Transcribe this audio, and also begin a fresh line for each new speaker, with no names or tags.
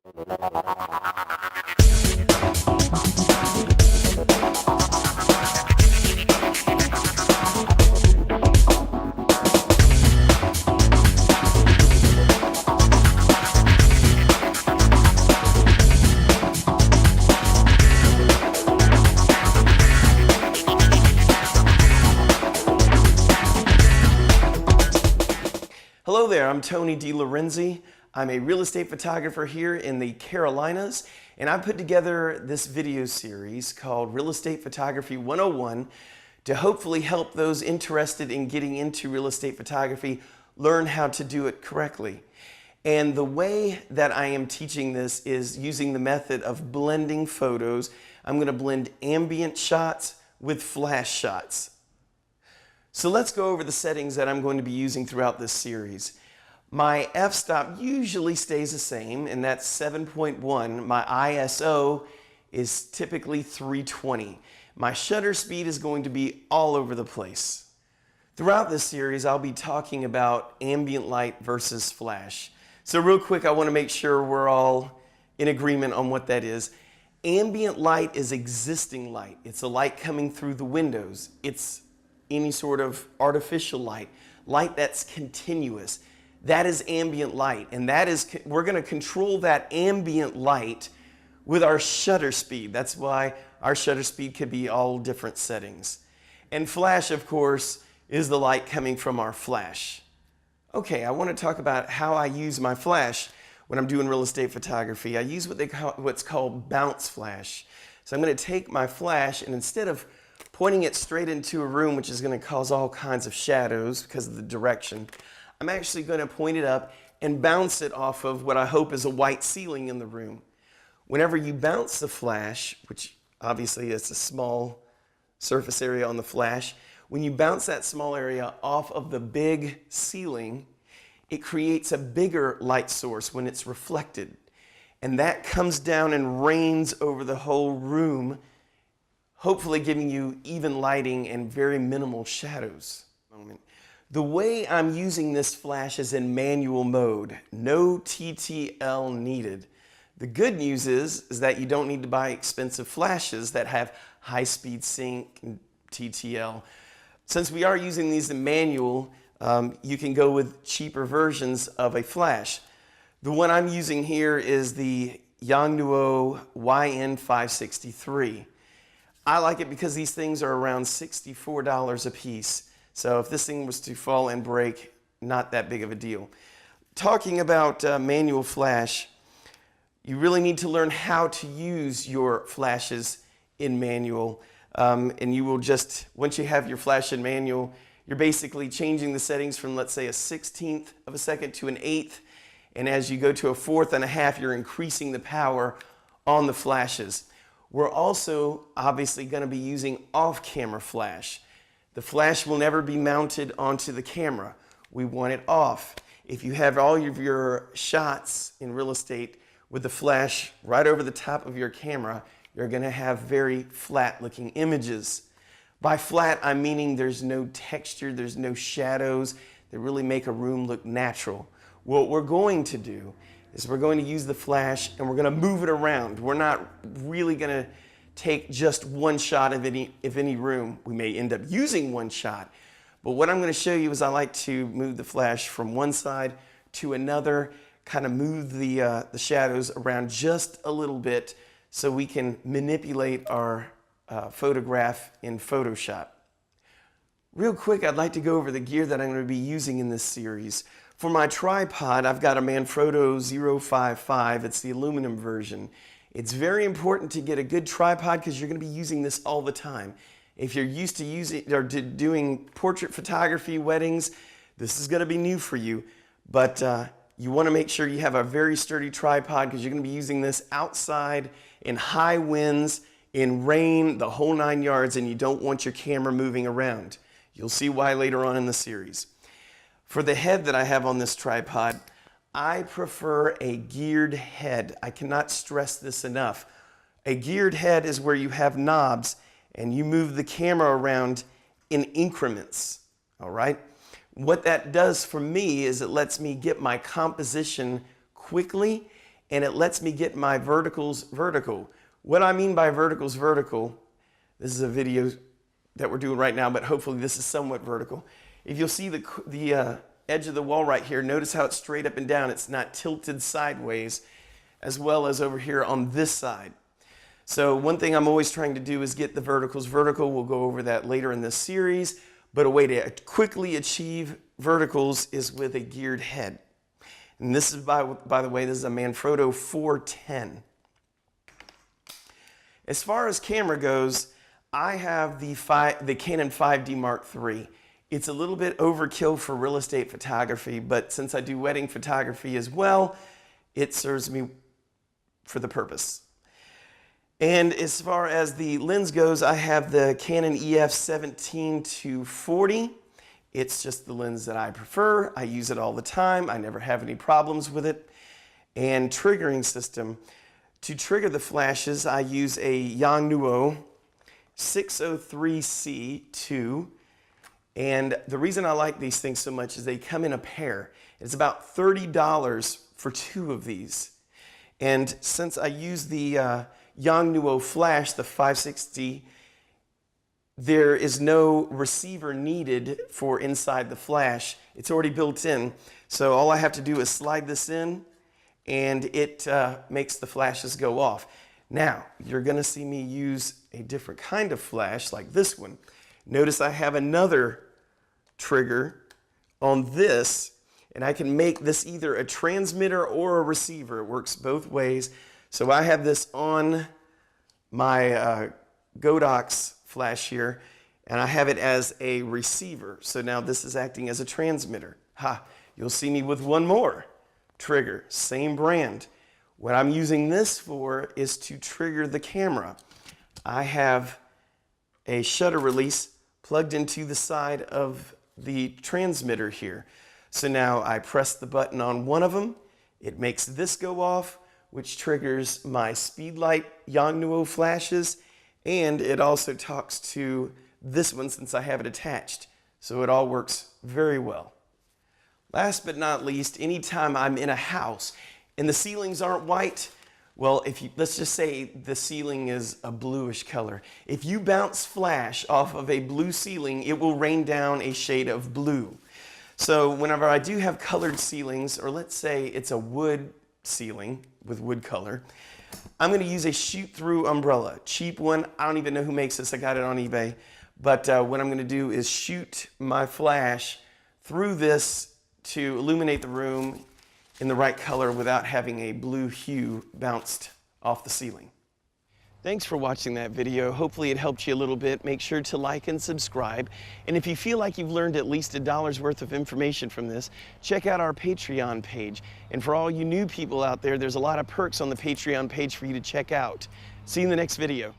Hello there, I'm Tony DeLorenzi. I'm a real estate photographer here in the Carolinas, and I put together this video series called Real Estate Photography 101 to hopefully help those interested in getting into real estate photography learn how to do it correctly. And the way that I am teaching this is using the method of blending photos. I'm going to blend ambient shots with flash shots. So let's go over the settings that I'm going to be using throughout this series. My f-stop usually stays the same, and that's 7.1. My ISO is typically 320. My shutter speed is going to be all over the place. Throughout this series, I'll be talking about ambient light versus flash. So real quick, I want to make sure we're all in agreement on what that is. Ambient light is existing light. It's a light coming through the windows. It's any sort of artificial light, light that's continuous. That is ambient light, and we're going to control that ambient light with our shutter speed. That's why our shutter speed could be all different settings. And flash, of course, is the light coming from our flash. Okay, I want to talk about how I use my flash when I'm doing real estate photography. I use what's called bounce flash. So I'm going to take my flash, and instead of pointing it straight into a room, which is going to cause all kinds of shadows because of the direction, I'm actually going to point it up and bounce it off of what I hope is a white ceiling in the room. Whenever you bounce the flash, which obviously is a small surface area on the flash, when you bounce that small area off of the big ceiling, it creates a bigger light source when it's reflected. And that comes down and rains over the whole room, hopefully giving you even lighting and very minimal shadows. The way I'm using this flash is in manual mode, no TTL needed. The good news is that you don't need to buy expensive flashes that have high-speed sync and TTL. Since we are using these in manual, you can go with cheaper versions of a flash. The one I'm using here is the Yongnuo YN563. I like it because these things are around $64 a piece. So if this thing was to fall and break, not that big of a deal. Talking about manual flash, you really need to learn how to use your flashes in manual. And you will just, once you have your flash in manual, you're basically changing the settings from, let's say, a 1/16 of a second to an 1/8. And as you go to a 1/4 and a half, you're increasing the power on the flashes. We're also obviously going to be using off-camera flash. The flash will never be mounted onto the camera. We want it off. If you have all of your shots in real estate with the flash right over the top of your camera, you're going to have very flat-looking images. By flat, I'm meaning there's no texture, there's no shadows that really make a room look natural. What we're going to do is we're going to use the flash and we're going to move it around. We're not really going to take just one shot of any room. We may end up using one shot, but what I'm going to show you is I like to move the flash from one side to another, kind of move the shadows around just a little bit so we can manipulate our photograph in Photoshop. Real quick, I'd like to go over the gear that I'm going to be using in this series. For my tripod, I've got a Manfrotto 055. It's the aluminum version. It's very important to get a good tripod because you're going to be using this all the time. If you're used to using or doing portrait photography, weddings, this is going to be new for you. But you want to make sure you have a very sturdy tripod because you're going to be using this outside in high winds, in rain, the whole 9 yards, and you don't want your camera moving around. You'll see why later on in the series. For the head that I have on this tripod, I prefer a geared head. I cannot stress this enough. A geared head is where you have knobs and you move the camera around in increments, all right? What that does for me is it lets me get my composition quickly and it lets me get my verticals vertical. What I mean by verticals vertical, this is a video that we're doing right now, but hopefully this is somewhat vertical. If you'll see the edge of the wall right here, notice how it's straight up and down. It's not tilted sideways, as well as over here on this side. So one thing I'm always trying to do is get the verticals vertical. We'll go over that later in this series, but a way to quickly achieve verticals is with a geared head. And this is, by the way, this is a Manfrotto 410. As far as camera goes, I have the Canon 5D Mark III. It's a little bit overkill for real estate photography, but since I do wedding photography as well, it serves me for the purpose. And as far as the lens goes, I have the Canon EF 17-40. It's just the lens that I prefer. I use it all the time. I never have any problems with it. And triggering system. To trigger the flashes, I use a Yongnuo 603C2. And the reason I like these things so much is they come in a pair. It's about $30 for 2 of these. And since I use the Yongnuo flash, the 560, there is no receiver needed for inside the flash. It's already built in. So all I have to do is slide this in, and it makes the flashes go off. Now, you're going to see me use a different kind of flash like this one. Notice I have another trigger on this, and I can make this either a transmitter or a receiver. It works both ways. So I have this on my Godox flash here, and I have it as a receiver. So now this is acting as a transmitter. You'll see me with one more trigger, same brand. What I'm using this for is to trigger the camera. I have a shutter release plugged into the side of the transmitter here. So now I press the button on one of them, it makes this go off, which triggers my Speedlight Yongnuo flashes, and it also talks to this one since I have it attached. So it all works very well. Last but not least, anytime I'm in a house and the ceilings aren't white, well, let's just say the ceiling is a bluish color. If you bounce flash off of a blue ceiling, it will rain down a shade of blue. So whenever I do have colored ceilings, or let's say it's a wood ceiling with wood color, I'm going to use a shoot-through umbrella. Cheap one. I don't even know who makes this. I got it on eBay. But what I'm going to do is shoot my flash through this to illuminate the room in the right color without having a blue hue bounced off the ceiling. Thanks for watching that video. Hopefully it helped you a little bit. Make sure to like and subscribe. And if you feel like you've learned at least $1 worth of information from this, check out our Patreon page. And for all you new people out there, there's a lot of perks on the Patreon page for you to check out. See you in the next video.